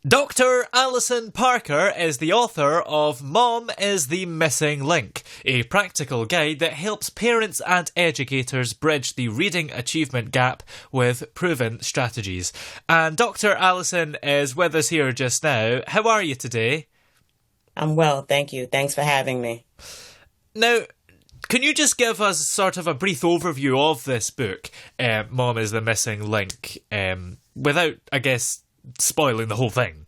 Dr. Alison Parker is the author of Mom is the Missing Link, a practical guide that helps parents and educators bridge the reading achievement gap with proven strategies. And Dr. Alison is with us here just now. How are you today? I'm well, thank you. Thanks for having me. Now, can you just give us sort of a brief overview of this book, Mom is the Missing Link, without, I guess, spoiling the whole thing?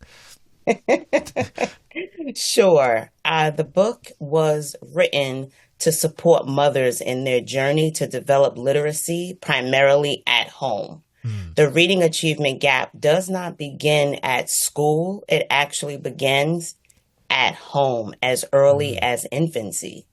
Sure. The book was written to support mothers in their journey to develop literacy primarily at home. Hmm. The reading achievement gap does not begin at school, it actually begins at home as early Hmm. as infancy.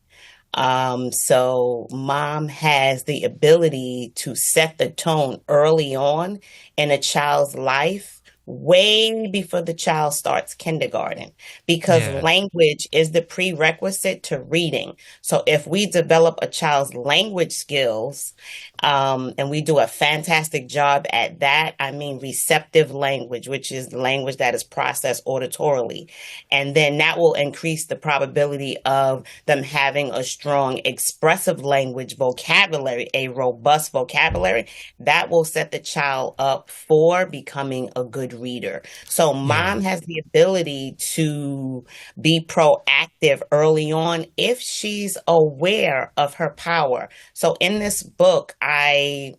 So mom has the ability to set the tone early on in a child's life, way before the child starts kindergarten, because Yeah. language is the prerequisite to reading. So if we develop a child's language skills, and we do a fantastic job at that, I mean receptive language, which is the language that is processed auditorily. And then that will increase the probability of them having a strong expressive language vocabulary, a robust vocabulary that will set the child up for becoming a good reader. So Yeah. mom has the ability to be proactive early on if she's aware of her power. So in this book, I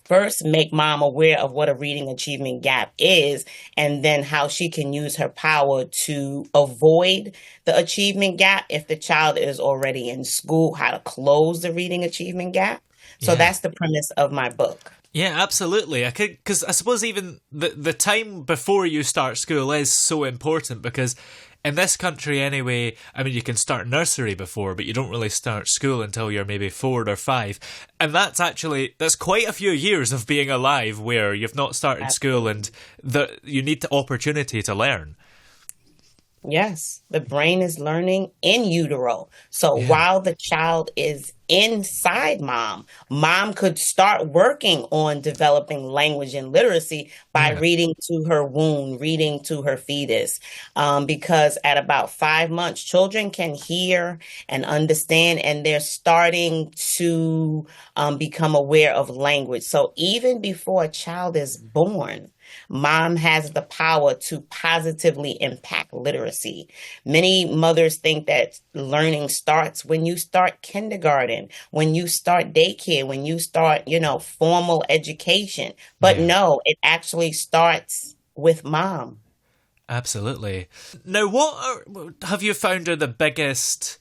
first make mom aware of what a reading achievement gap is, and then how she can use her power to avoid the achievement gap if the child is already in school, how to close the reading achievement gap. So Yeah. that's the premise of my book. Yeah, absolutely. I could, because I suppose even the time before you start school is so important because in this country anyway, I mean, you can start nursery before, but you don't really start school until you're maybe 4 or 5. And that's quite a few years of being alive where you've not started school and you need the opportunity to learn. Yes, the brain is learning in utero. So Yeah. while the child is inside mom, mom could start working on developing language and literacy by Yeah. reading to her womb, reading to her fetus. Because at about 5 months, children can hear and understand, and they're starting to become aware of language. So even before a child is born, mom has the power to positively impact literacy. Many mothers think that learning starts when you start kindergarten, when you start daycare, when you start, formal education. But Yeah. no, it actually starts with mom. Absolutely. Now, have you found are the biggest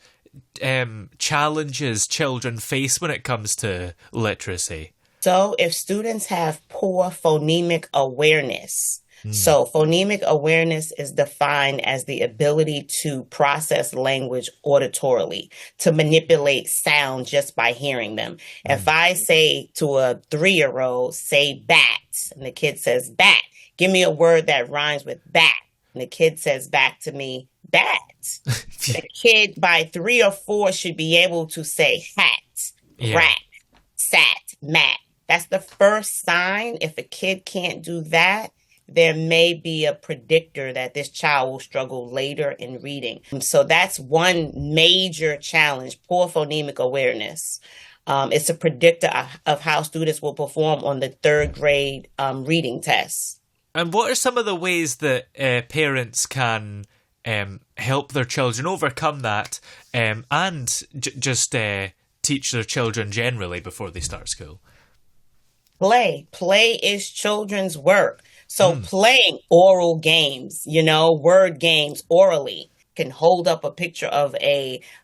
challenges children face when it comes to literacy? So, if students have poor phonemic awareness, Hmm. so phonemic awareness is defined as the ability to process language auditorily, to manipulate sound just by hearing them. If Hmm. I say to a 3-year-old, say bat, and the kid says bat, give me a word that rhymes with bat. And the kid says back to me, bat. The kid by 3 or 4 should be able to say hat, Yeah. rat, sat, mat. That's the first sign. If a kid can't do that, there may be a predictor that this child will struggle later in reading. So that's one major challenge, poor phonemic awareness. It's a predictor of how students will perform on the third grade reading test. And what are some of the ways that parents can help their children overcome that and just teach their children generally before they start school? Play is children's work. So Mm. playing oral games, word games orally, can hold up a picture of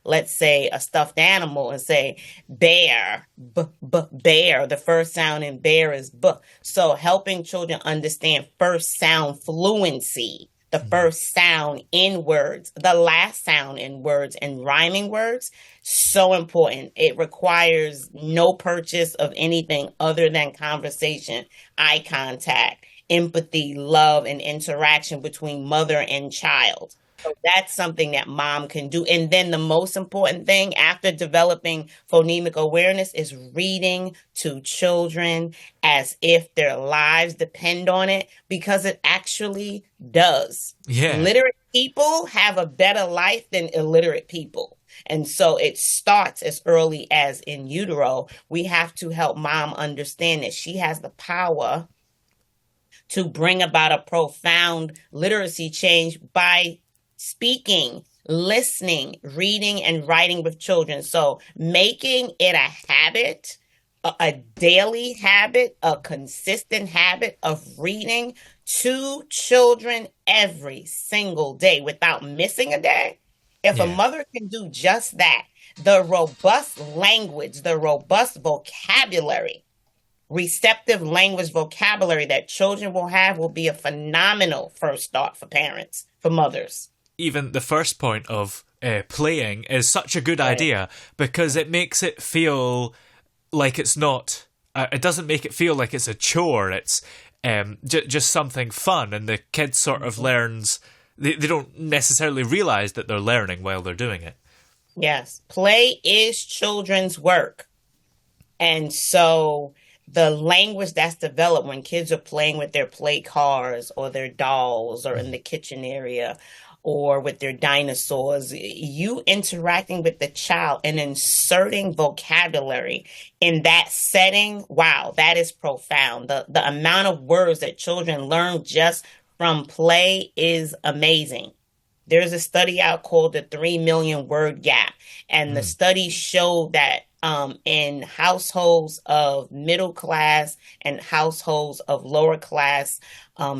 let's say, a stuffed animal and say bear, bear. The first sound in bear is b. So helping children understand first sound fluency, the Mm. first sound in words, the last sound in words, and rhyming words, so important. It requires no purchase of anything other than conversation, eye contact, empathy, love, and interaction between mother and child. So that's something that mom can do. And then the most important thing after developing phonemic awareness is reading to children as if their lives depend on it, because it actually does. Yeah. Literate people have a better life than illiterate people. And so it starts as early as in utero. We have to help mom understand that she has the power to bring about a profound literacy change by speaking, listening, reading, and writing with children. So making it a habit, a daily habit, a consistent habit of reading to children every single day without missing a day. If a Yeah. mother can do just that, the robust language, the robust vocabulary, receptive language vocabulary that children will have will be a phenomenal first start for parents, for mothers. Even the first point of playing is such a good Right. idea because it makes it feel like it's not. It doesn't make it feel like it's a chore. It's just something fun, and the kid sort of learns. They don't necessarily realize that they're learning while they're doing it. Yes. Play is children's work. And so the language that's developed when kids are playing with their play cars or their dolls or in the kitchen area or with their dinosaurs, you interacting with the child and inserting vocabulary in that setting, wow, that is profound. The amount of words that children learn just from play is amazing. There's a study out called the 3 million word gap, and the Mm. study showed that in households of middle class and households of lower class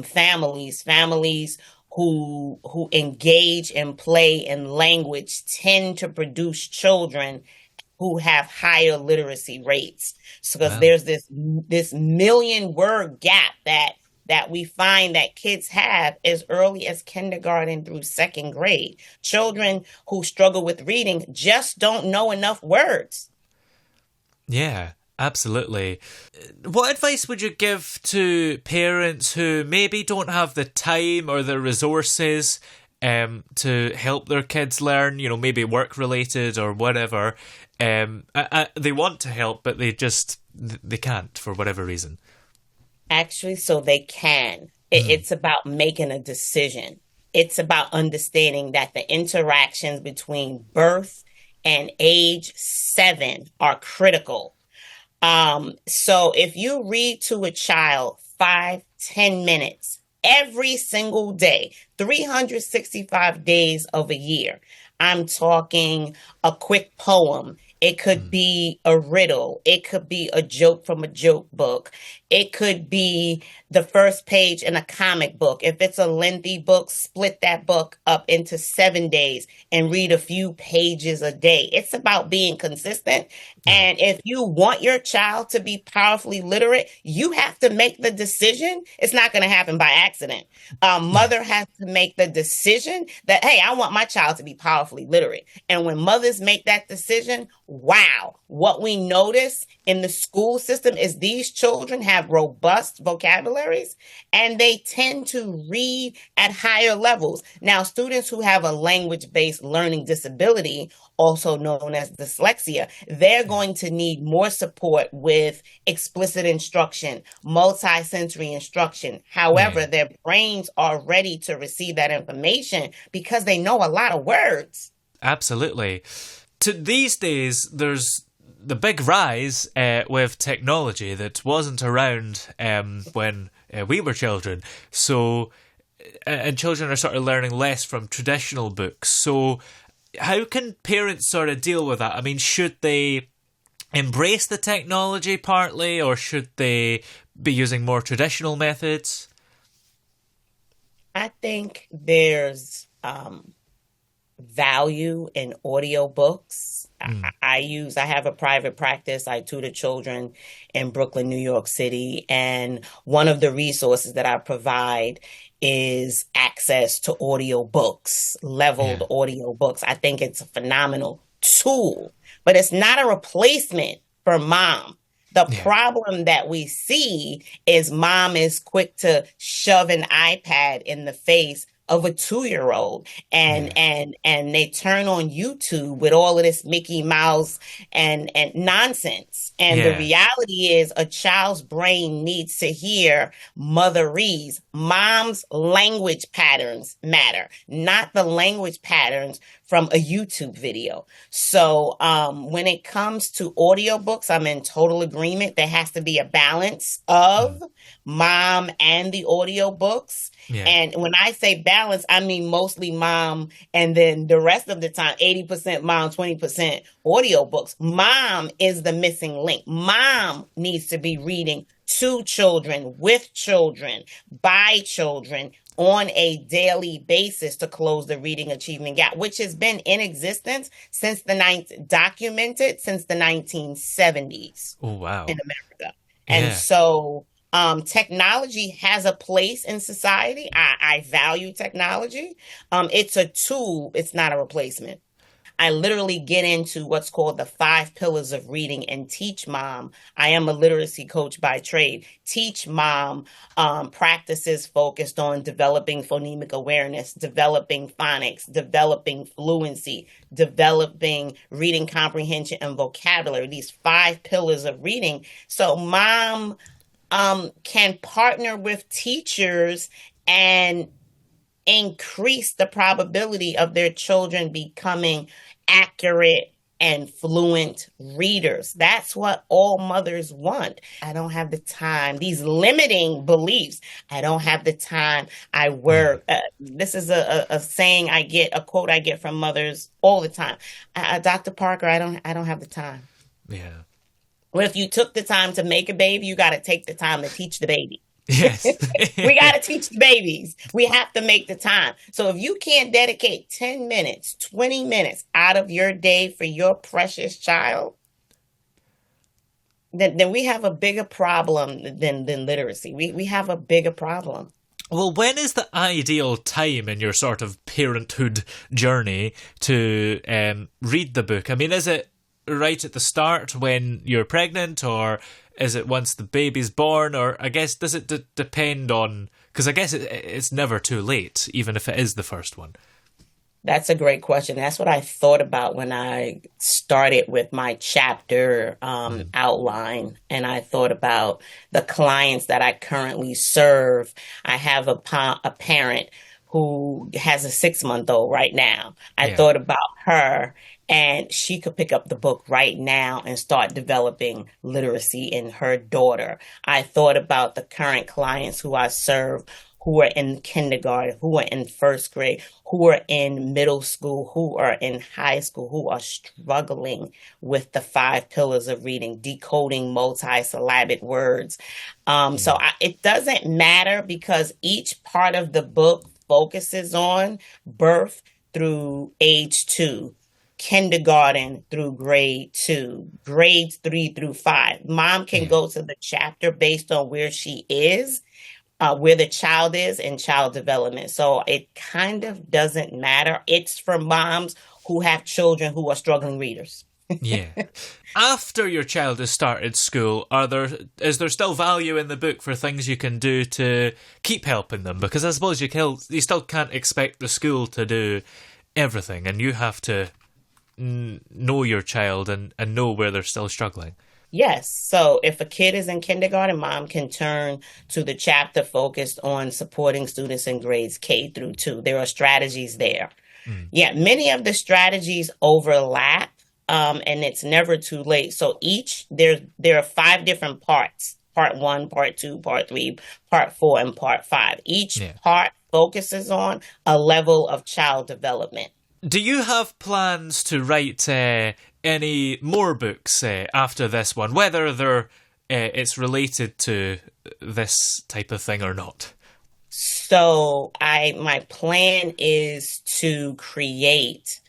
families who engage and play in language tend to produce children who have higher literacy rates. So because Wow. there's this million word gap that we find that kids have as early as kindergarten through second grade. Children who struggle with reading just don't know enough words. Yeah, absolutely. What advice would you give to parents who maybe don't have the time or the resources to help their kids learn, maybe work related or whatever? They want to help, but they can't for whatever reason. Actually, so they can. Mm. It's about making a decision. It's about understanding that the interactions between birth and age 7 are critical. So if you read to a child 5, 10 minutes every single day, 365 days of a year, I'm talking a quick poem. It could Mm. be a riddle. It could be a joke from a joke book. It could be the first page in a comic book. If it's a lengthy book, split that book up into 7 days and read a few pages a day. It's about being consistent. Yeah. And if you want your child to be powerfully literate, you have to make the decision. It's not going to happen by accident. Mother has to make the decision that, hey, I want my child to be powerfully literate. And when mothers make that decision, wow, what we notice in the school system is these children have robust vocabularies and they tend to read at higher levels. Now, students who have a language based learning disability, also known as dyslexia, they're Yeah. going to need more support with explicit instruction, multi-sensory instruction. Yeah. However, their brains are ready to receive that information because they know a lot of words. Absolutely. These days, there's the big rise with technology that wasn't around when we were children. So, and children are sort of learning less from traditional books. So, how can parents sort of deal with that? I mean, should they embrace the technology partly, or should they be using more traditional methods? I think there's value in audiobooks. Mm. I have a private practice. I tutor children in Brooklyn, New York City. And one of the resources that I provide is access to audiobooks, leveled Yeah. audiobooks. I think it's a phenomenal tool, but it's not a replacement for mom. The Yeah. problem that we see is mom is quick to shove an iPad in the face of a 2-year-old, Yeah. and they turn on YouTube with all of this Mickey Mouse and nonsense. And the Yeah. reality is a child's brain needs to hear motherese. Mom's language patterns matter, not the language patterns from a YouTube video. So when it comes to audiobooks, I'm in total agreement. There has to be a balance Mm. of mom and the audiobooks. Yeah. And when I say balance, I mean mostly mom, and then the rest of the time, 80% mom, 20% audiobooks. Mom is the missing link. Mom needs to be reading to children, with children, by children, on a daily basis to close the reading achievement gap, which has been in existence since documented since the 1970s Oh, in wow. America. And Yeah. so technology has a place in society. I value technology. It's a tool, it's not a replacement. I literally get into what's called the 5 pillars of reading and teach mom. I am a literacy coach by trade. Teach mom practices focused on developing phonemic awareness, developing phonics, developing fluency, developing reading comprehension and vocabulary, these 5 pillars of reading. So mom can partner with teachers and increase the probability of their children becoming accurate and fluent readers. That's what all mothers want. I don't have the time. These limiting beliefs. I don't have the time. I Yeah. work. This is a saying I get, a quote I get from mothers all the time. Dr. Parker, I don't have the time. Yeah. Well, if you took the time to make a baby, you got to take the time to teach the baby. Yes. We got to teach the babies. We have to make the time. So if you can't dedicate 10 minutes, 20 minutes out of your day for your precious child, then we have a bigger problem than literacy. We have a bigger problem. Well, when is the ideal time in your sort of parenthood journey to read the book? I mean, is it right at the start when you're pregnant, or is it once the baby's born, or I guess does it depend on? Because I guess it's never too late, even if it is the first one. That's a great question. That's what I thought about when I started with my chapter Mm. outline. And I thought about the clients that I currently serve. I have a parent who has a 6-month old right now. I Yeah. thought about her, and she could pick up the book right now and start developing literacy in her daughter. I thought about the current clients who I serve, who are in kindergarten, who are in first grade, who are in middle school, who are in high school, who are struggling with the 5 pillars of reading, decoding multisyllabic words. Mm. It doesn't matter because each part of the book focuses on birth through age 2, kindergarten through grade 2, grades 3 through 5. Mom can Yeah. go to the chapter based on where she is, where the child is in child development. So it kind of doesn't matter. It's for moms who have children who are struggling readers. Yeah. After your child has started school, is there still value in the book for things you can do to keep helping them? Because I suppose you still can't expect the school to do everything, and you have to know your child and know where they're still struggling. Yes. So if a kid is in kindergarten, mom can turn to the chapter focused on supporting students in grades K through 2. There are strategies there. Mm. Yeah, many of the strategies overlap, and it's never too late. So there are 5 different parts: part 1, part 2, part 3, part 4, and part 5. Each Yeah. part focuses on a level of child development. Do you have plans to write any more books after this one, whether it's related to this type of thing or not? So my plan is to create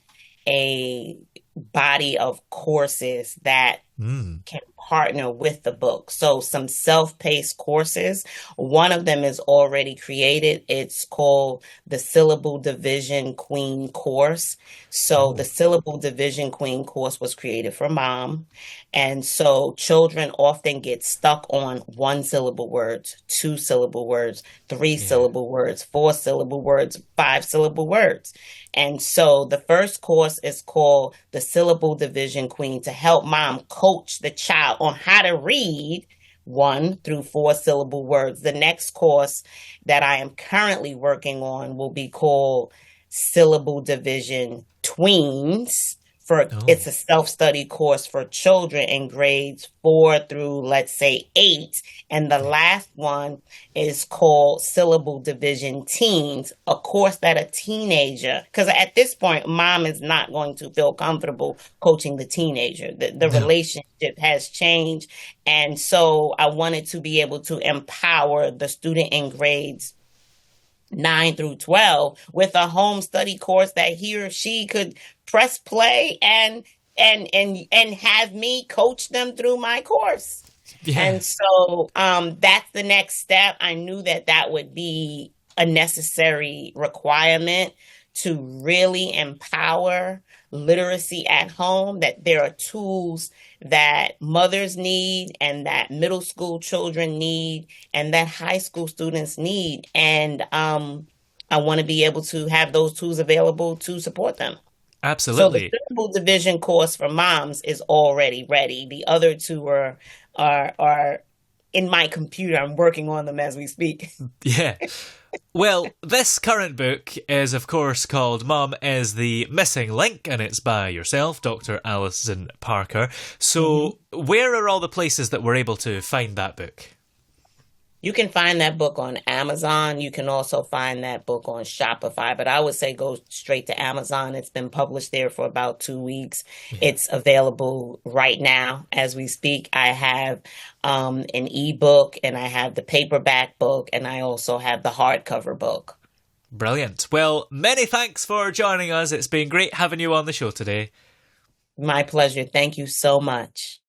a body of courses that can partner with the book. So some self-paced courses. One of them is already created. It's called the Syllable Division Queen course. So the Oh, Syllable Division Queen course was created for mom. And so children often get stuck on one syllable words, two syllable words, three yeah. syllable words, four syllable words, five syllable words. And so the first course is called the Syllable Division Queen to help mom coach the child on how to read one through four syllable words. The next course that I am currently working on will be called Syllable Division Tweens. For it's Oh, a self-study course for children in grades 4 through, let's say, 8. And the okay. last one is called Syllable Division Teens, a course that a teenager, because at this point, mom is not going to feel comfortable coaching the teenager. The No. relationship has changed. And so I wanted to be able to empower the student in grades 9 through 12 with a home study course that he or she could press play and have me coach them through my course. Yeah, And so that's the next step. I knew that that would be a necessary requirement to really empower literacy at home, that there are tools that mothers need and that middle school children need and that high school students need. And I want to be able to have those tools available to support them. So the absolutely. simple division course for moms is already ready. The other two are in my computer. I'm working on them as we speak. Yeah. Well, this current book is, of course, called Mum is the Missing Link, and it's by yourself, Dr. Alison Parker. Mhm. So, where are all the places that we're able to find that book? You can find that book on Amazon. You can also find that book on Shopify, but I would say go straight to Amazon. It's been published there for about 2 weeks. Yeah. It's available right now as we speak. I have an ebook and I have the paperback book and I also have the hardcover book. Brilliant. Well, many thanks for joining us. It's been great having you on the show today. My pleasure. Thank you so much.